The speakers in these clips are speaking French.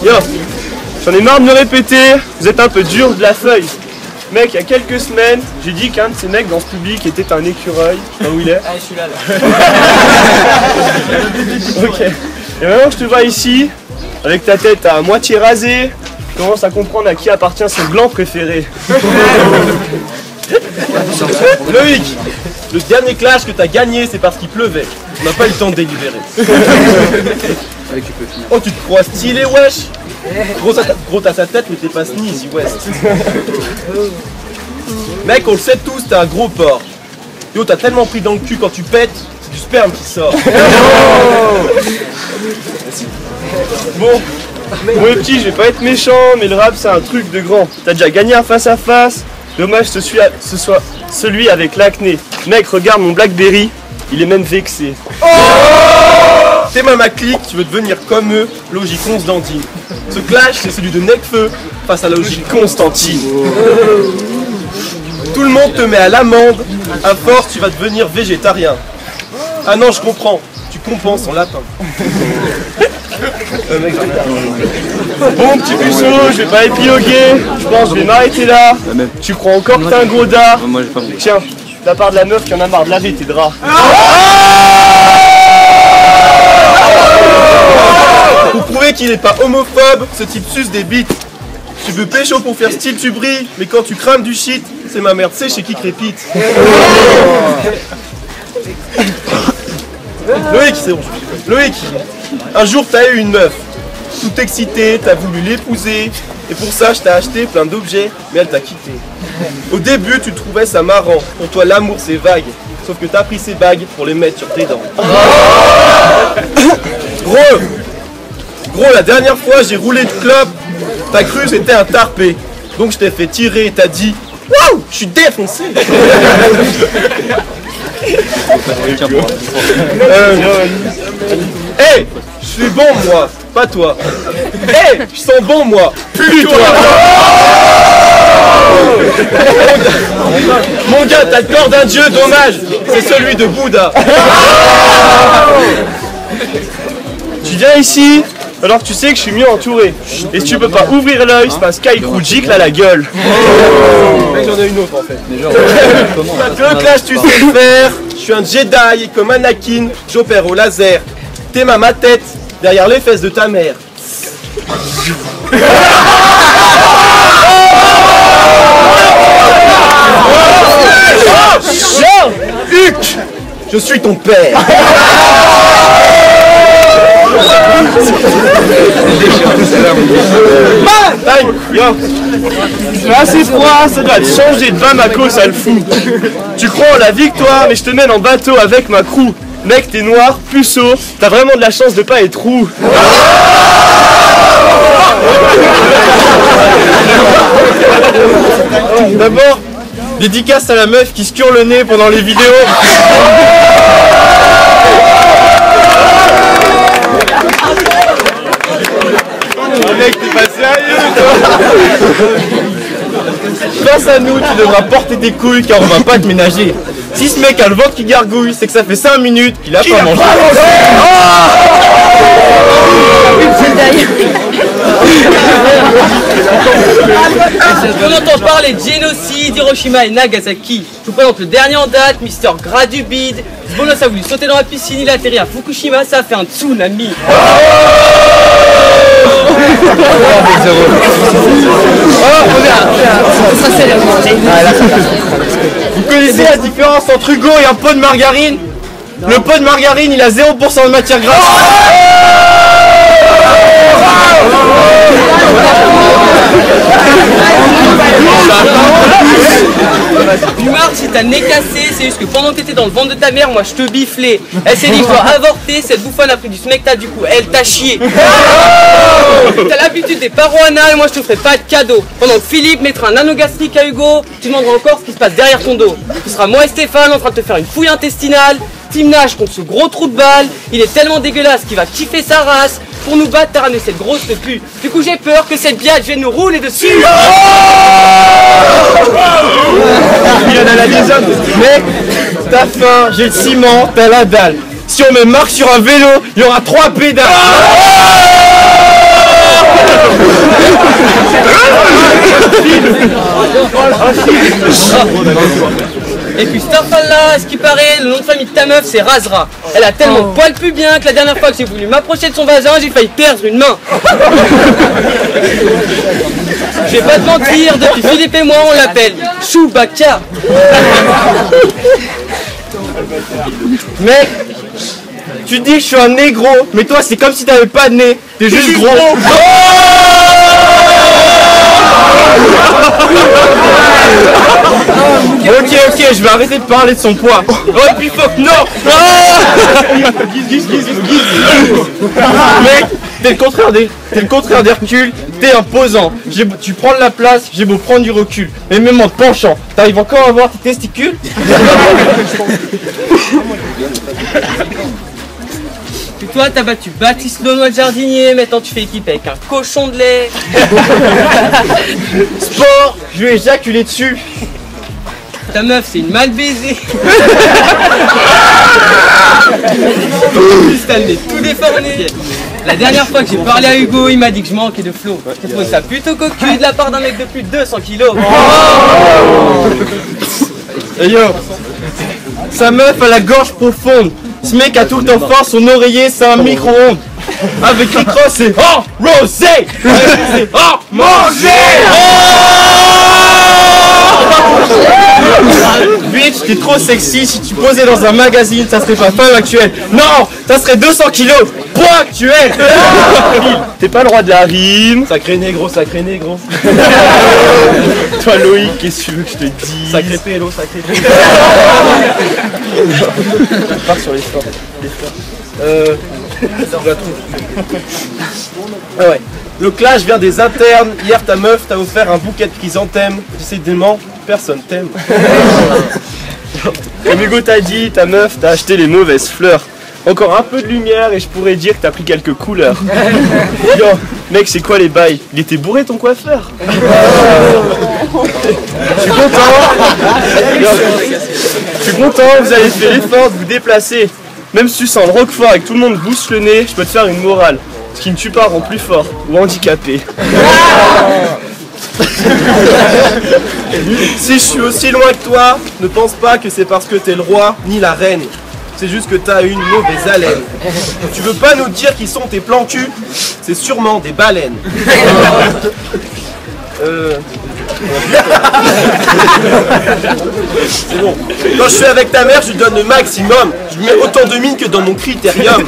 Yo, j'en ai marre de me répéter, vous êtes un peu dur de la feuille. Mec, il y a quelques semaines, j'ai dit qu'un de ces mecs dans ce public était un écureuil. Je sais pas où il est. Ah, je suis là. Ok. Et maintenant que je te vois ici, avec ta tête à moitié rasée, je commence à comprendre à qui appartient son blanc préféré. Loïc, le dernier clash que t'as gagné, c'est parce qu'il pleuvait. On n'a pas eu le temps de délibérer. Oh, tu te crois stylé, wesh? Gros, t'as sa tête, mais t'es pas Sneezy West. Mec, on le sait tous, t'es un gros porc. Yo, t'as tellement pris dans le cul quand tu pètes, c'est du sperme qui sort. Bon, les petits, je vais pas être méchant, mais le rap c'est un truc de grand. T'as déjà gagné un face à face. Dommage que ce soit celui avec l'acné. Mec, regarde mon Blackberry, il est même vexé. T'es même à clic, tu veux devenir comme eux, logique Constantine. Ce clash, c'est celui de Necfeu face à la logique Constantine. Tout le monde te met à l'amende, à force tu vas devenir végétarien. Ah non, je comprends, tu compenses en lapin. Bon petit puceau, je vais pas épiloguer, je pense que je vais m'arrêter là. Tu crois encore que t'es un gros dard? Tiens, de la part de la meuf qui en a marre de laver tes draps. Pour prouver qu'il n'est pas homophobe, ce type suce des bites. Tu veux pécho pour faire style tu brilles, mais quand tu crames du shit, c'est ma merde, c'est chez qui crépite. Loïc, c'est bon. Loïc, un jour t'as eu une meuf, tout excitée, t'as voulu l'épouser, et pour ça je t'ai acheté plein d'objets, mais elle t'a quitté. Au début tu trouvais ça marrant, pour toi l'amour c'est vague, sauf que t'as pris ces bagues pour les mettre sur tes dents. Gros, la dernière fois j'ai roulé de clope, t'as cru que c'était un tarpé, donc je t'ai fait tirer et t'as dit « Waouh, je suis défoncé !» Hey, je suis bon moi, pas toi. Hey, je sens bon moi, plus toi. Mon gars, t'as le corps d'un dieu, dommage, c'est celui de Bouddha. Tu viens ici, alors que tu sais que je suis mieux entouré. Et si tu peux pas ouvrir l'œil, c'est parce qu'Aïkrou gicle à la gueule. Mec, j'en ai une autre en fait. Le clash, tu sais le faire. Je suis un Jedi, comme Anakin, j'opère au laser. T'es ma tête, derrière les fesses de ta mère. Huc, je suis ton père. C'est assez froid, ça doit te changer de bain, Mako, ça le fout. Tu crois en la victoire, mais je te mène en bateau avec ma crew. Mec, t'es noir, puceau, t'as vraiment de la chance de pas être roux. D'abord, dédicace à la meuf qui se cure le nez pendant les vidéos. Mec, t'es pas sérieux, toi. Face à nous, tu devras porter tes couilles car on va pas te ménager. Si ce mec a le ventre qui gargouille, c'est que ça fait 5 minutes qu'il a pas mangé. On entend parler de génocide, Hiroshima et Nagasaki. Je vous présente le dernier en date, Mister Gradubide. Ce bolos a voulu sauter dans la piscine, il a atterri à Fukushima, ça a fait un tsunami. Vous connaissez la différence entre Hugo et un pot de margarine? Le pot de margarine, il a 0% de matière grasse. Bumard, si t'as le nez cassé, c'est juste que pendant que t'étais dans le ventre de ta mère, moi je te biflais. Elle s'est dit, je dois avorter, cette bouffonne a pris du smecta, du coup elle t'a chié. T'as l'habitude des paros anales, moi je te ferai pas de cadeau. Pendant que Philippe mettra un anneau gastrique à Hugo, tu demanderas encore ce qui se passe derrière ton dos. Ce sera moi et Stéphane en train de te faire une fouille intestinale. Team Nash contre ce gros trou de balle, il est tellement dégueulasse qu'il va kiffer sa race. Pour nous battre, t'as ramené cette grosse pue. Du coup j'ai peur que cette biatch vienne nous rouler dessus. Il y en a la des hommes. Mec, t'as faim, j'ai le ciment, t'as la dalle. Si on met Marc sur un vélo, il y aura 3 pédales. Et puis cette là, à ce qui paraît, le nom de famille de ta meuf c'est Razra. Elle a tellement de poils plus bien que la dernière fois que j'ai voulu m'approcher de son vagin, j'ai failli perdre une main. Je vais pas te mentir, depuis Philippe et moi on l'appelle Chewbacca. Mec, tu dis que je suis un négro, mais toi c'est comme si t'avais pas de nez, t'es juste gros. Ok, je vais arrêter de parler de son poids. Oh, et puis fuck, non. Mec, t'es le contraire d'Hercule, t'es imposant. Tu prends de la place, j'ai beau prendre du recul. Mais même en te penchant, t'arrives encore à voir tes testicules. Et toi t'as battu Baptiste Launois le jardinier, maintenant tu fais équipe avec un cochon de lait. Sport, je vais éjaculer dessus. Ta meuf c'est une mal baisée. Elle est tout déformé. La dernière fois que j'ai parlé à Hugo, il m'a dit que je manquais de flow. J'ai trouvé ça plutôt cocu de la part d'un mec de plus de 200 kilos. Hey yo, sa meuf a la gorge profonde. Ce mec a tout le temps fort, son oreiller c'est un micro-ondes. Avec les crosses c'est oh rosé, c'est oh manger. Bitch, t'es trop sexy, si tu posais dans un magazine, ça serait pas femme actuelle. Non, ça serait 200 kilos, poids actuel. T'es pas le roi de la rime. Sacré négro, sacré négro. Toi Loïc, qu'est-ce que tu veux que je te dise? Sacré pélo, sacré pélo. Je pars sur les forts. Ah ouais. Le clash vient des internes. Hier ta meuf t'a offert un bouquet de chrysanthèmes. Décidément, personne t'aime. Comme Hugo t'a dit, ta meuf t'a acheté les mauvaises fleurs. Encore un peu de lumière et je pourrais dire que t'as pris quelques couleurs. Yo, mec, c'est quoi les bails? Il était bourré ton coiffeur? Je suis content. Je suis content, vous avez fait l'effort de vous déplacer. Même si tu sens le roquefort et que tout le monde bousse le nez, je peux te faire une morale. Ce qui ne tue pas rend plus fort ou handicapé. Si je suis aussi loin que toi, ne pense pas que c'est parce que t'es le roi ni la reine. C'est juste que t'as une mauvaise haleine. Tu veux pas nous dire qui sont tes plans cul? C'est sûrement des baleines. C'est bon. Quand je suis avec ta mère, je lui donne le maximum. Je lui mets autant de mine que dans mon critérium.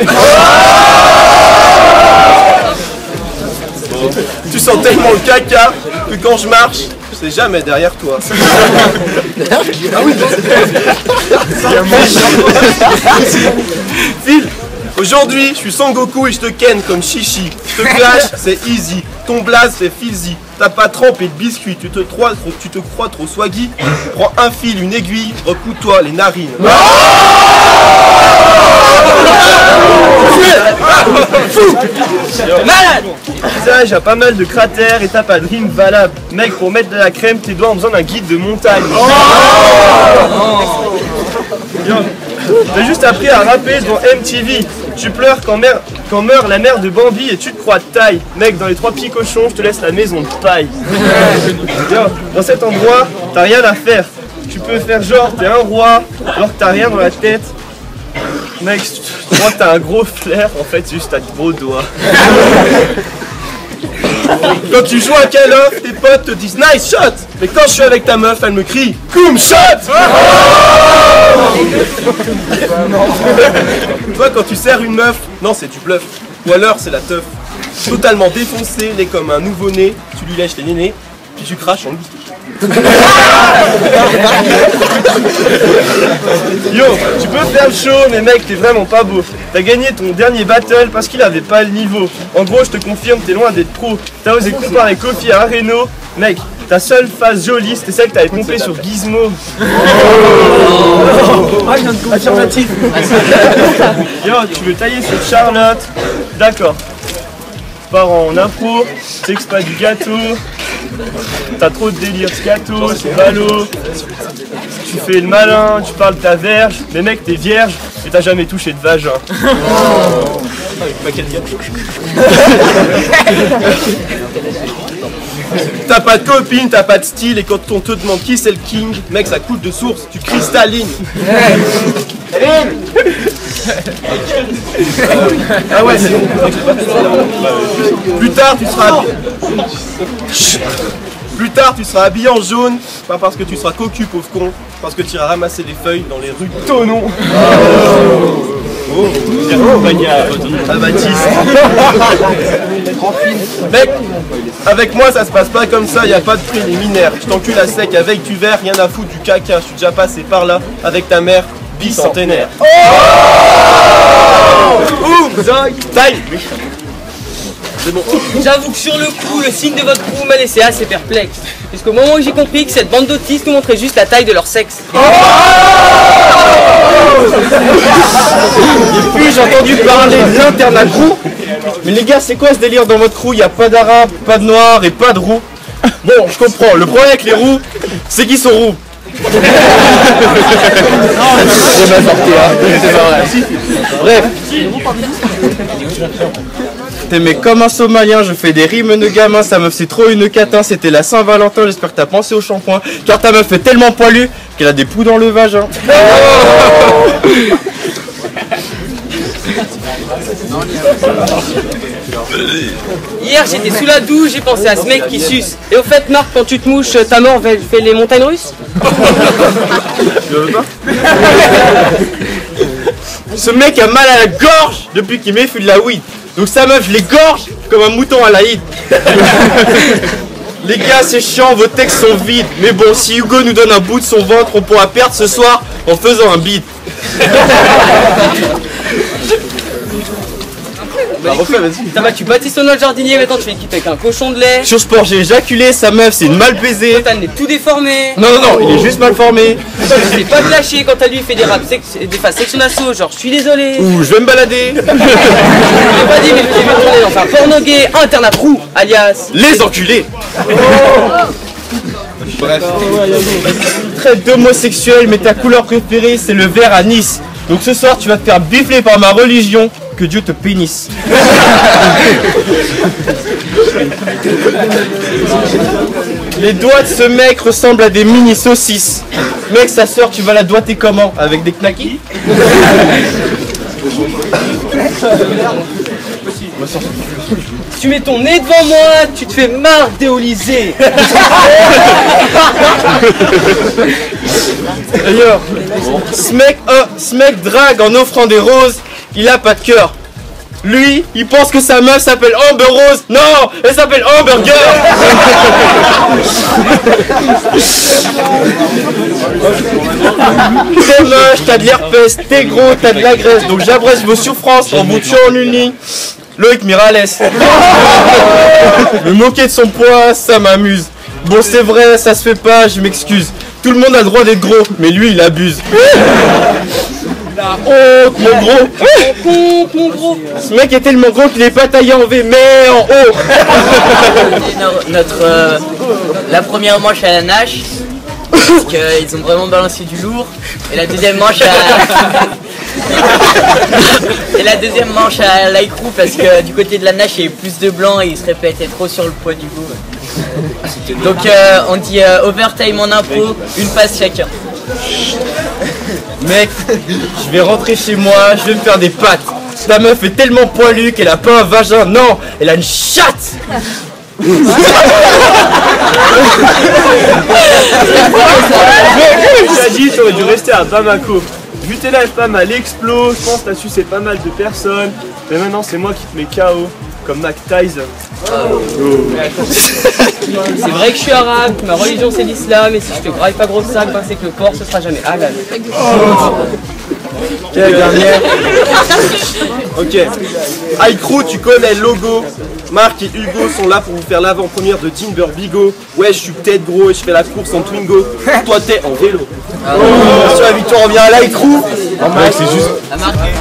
Tu sens tellement le caca que quand je marche, je sais jamais derrière toi. Phil, aujourd'hui, je suis Sangoku et je te ken comme Chichi. Je te clash, c'est easy. Ton blaze, c'est Filzy. T'as pas trempé de biscuit, tu te crois trop swaggy. Prends un fil, une aiguille, recoue-toi les narines. Malade! Ton visage a pas mal de cratères et t'as pas de rime valable. Mec, pour mettre de la crème, tes doigts ont besoin d'un guide de montagne. Yo, t'as juste appris à rapper devant MTV. Tu pleures quand meurt la mère de Bambi et tu te crois de taille. Mec, dans les 3 petits cochons, je te laisse la maison de paille. Yo, dans cet endroit, t'as rien à faire. Tu peux faire genre t'es un roi, alors que t'as rien dans la tête. Mec, je crois que t'as un gros flair, en fait, juste t'as de gros doigts. Quand tu joues à Call of, tes potes te disent nice shot. Mais quand je suis avec ta meuf, elle me crie Koum shot. Toi, quand tu serres une meuf, non, c'est du bluff. Ou alors, c'est la teuf. Totalement défoncé, laid comme un nouveau-né. Tu lui lèches les nénés, puis tu craches en lui. Yo, tu peux faire le show, mais mec, t'es vraiment pas beau. T'as gagné ton dernier battle parce qu'il avait pas le niveau. En gros, je te confirme, t'es loin d'être pro. T'as osé comparer Kofi à Reno. Mec, ta seule phase jolie, c'était celle que t'avais pompée sur Gizmo. Affirmatif. Yo, tu veux tailler sur Charlotte? D'accord. Tu pars en impro, tu sais que c'est pas du gâteau. T'as trop de délire scato, c'est ballot. Tu fais le malin, tu parles de ta verge. Mais mec, t'es vierge et t'as jamais touché de vagin. T'as pas de copine, t'as pas de style, et quand on te demande qui c'est le king, mec, ça coule de source, tu cristallines. Ah ouais, c'est bon. Plus tard, tu seras habillé en jaune, pas parce que tu seras cocu, pauvre con, parce que tu iras ramasser des feuilles dans les rues de Tonon. Mec, avec moi ça se passe pas comme ça, y a pas de préliminaire. Je t'encule à sec avec du verre, rien à foutre du caca. Je suis déjà passé par là avec ta mère bicentenaire. Time. C'est bon. J'avoue que sur le coup, le signe de votre crew m'a laissé assez perplexe. Parce qu'au moment où j'ai compris que cette bande d'autistes nous montrait juste la taille de leur sexe. Et puis j'ai entendu parler de l'internat crew. Mais les gars, c'est quoi ce délire dans votre crew? Y a pas d'arabe, pas de noir et pas de roux. Bon, je comprends. Le problème avec les roux, c'est qu'ils sont roux. Bref. Mais comme un Somalien, je fais des rimes de gamin, sa meuf c'est trop une catin, c'était la Saint-Valentin, j'espère que t'as pensé au shampoing, car ta meuf est tellement poilue qu'elle a des poux dans le vagin. Hier j'étais sous la douche, j'ai pensé à ce mec qui suce. Et au fait Marc, quand tu te mouches, ta mort fait les montagnes russes? Tu veux pas? Ce mec a mal à la gorge depuis qu'il m'effule de la weed. Donc sa meuf, je l'égorge comme un mouton à l'Aïd. Les gars, c'est chiant, vos textes sont vides. Mais bon, si Hugo nous donne un bout de son ventre, on pourra perdre ce soir en faisant un beat. Ça va, tu bâtis ton autre jardinier, maintenant tu fais équipe avec un cochon de lait. Sur sport, j'ai éjaculé, sa meuf, c'est une mal baisée. Quand elle est tout déformé. Non, il est juste mal formé. Il pas de lâcher quand à lui il fait des raps, des phases section d'assaut, genre je suis désolé. Ouh, je vais me balader. Je l'ai pas dit, mais je vais tourner dans un porno gay, internat crew, alias Les enculés. Bref. Traite d'homosexuel, mais ta couleur préférée, c'est le vert à Nice. Donc ce soir, tu vas te faire bifler par ma religion. Que Dieu te pénisse. Les doigts de ce mec ressemblent à des mini saucisses. Mec, sa sœur, tu vas la doigter comment? Avec des knackis? Si tu mets ton nez devant moi, tu te fais mardéoliser. D'ailleurs, ce mec drague en offrant des roses. Il a pas de cœur. Lui, il pense que sa meuf s'appelle Amber Rose. Non, elle s'appelle Hamburger. T'es moche, t'as de l'herpès, t'es gros, t'as de la graisse. Donc j'abrège vos souffrances en vous tuant en une ligne. Loïc Mirales. Me moquer de son poids, ça m'amuse. Bon, c'est vrai, ça se fait pas, je m'excuse. Tout le monde a le droit d'être gros, mais lui, il abuse. Oh, mon gros. Mon gros. Ce mec est tellement gros qu'il est pas taillé en V, mais en haut. La première manche à la nage, parce qu'ils ont vraiment balancé du lourd, et la deuxième manche à l'aïkrou, parce que du côté de la nage il y avait plus de blanc et ils se répétaient trop sur le poids du goût. Donc on dit overtime en impro, une passe chacun. Mec, je vais rentrer chez moi, je vais me faire des pâtes. Ta meuf est tellement poilue qu'elle a pas un vagin, non, elle a une chatte. T'as dit, t'aurais dû rester à Bamako. Vu tes lives pas mal explos, je pense que t'as sucé pas mal de personnes. Mais maintenant c'est moi qui te mets KO, comme Mac Tyson. C'est vrai que je suis arabe, ma religion c'est l'islam, et si je te graille pas gros de sac, ben c'est que le porc ce sera jamais halal. Quelle dernière. Ok. iCrew, tu connais le logo. Marc et Hugo sont là pour vous faire l'avant-première de Timber Bigo. Ouais, je suis peut-être gros et je fais la course en Twingo. Toi, t'es en vélo. Sur la victoire, on vient à l'iCrew. À marquer.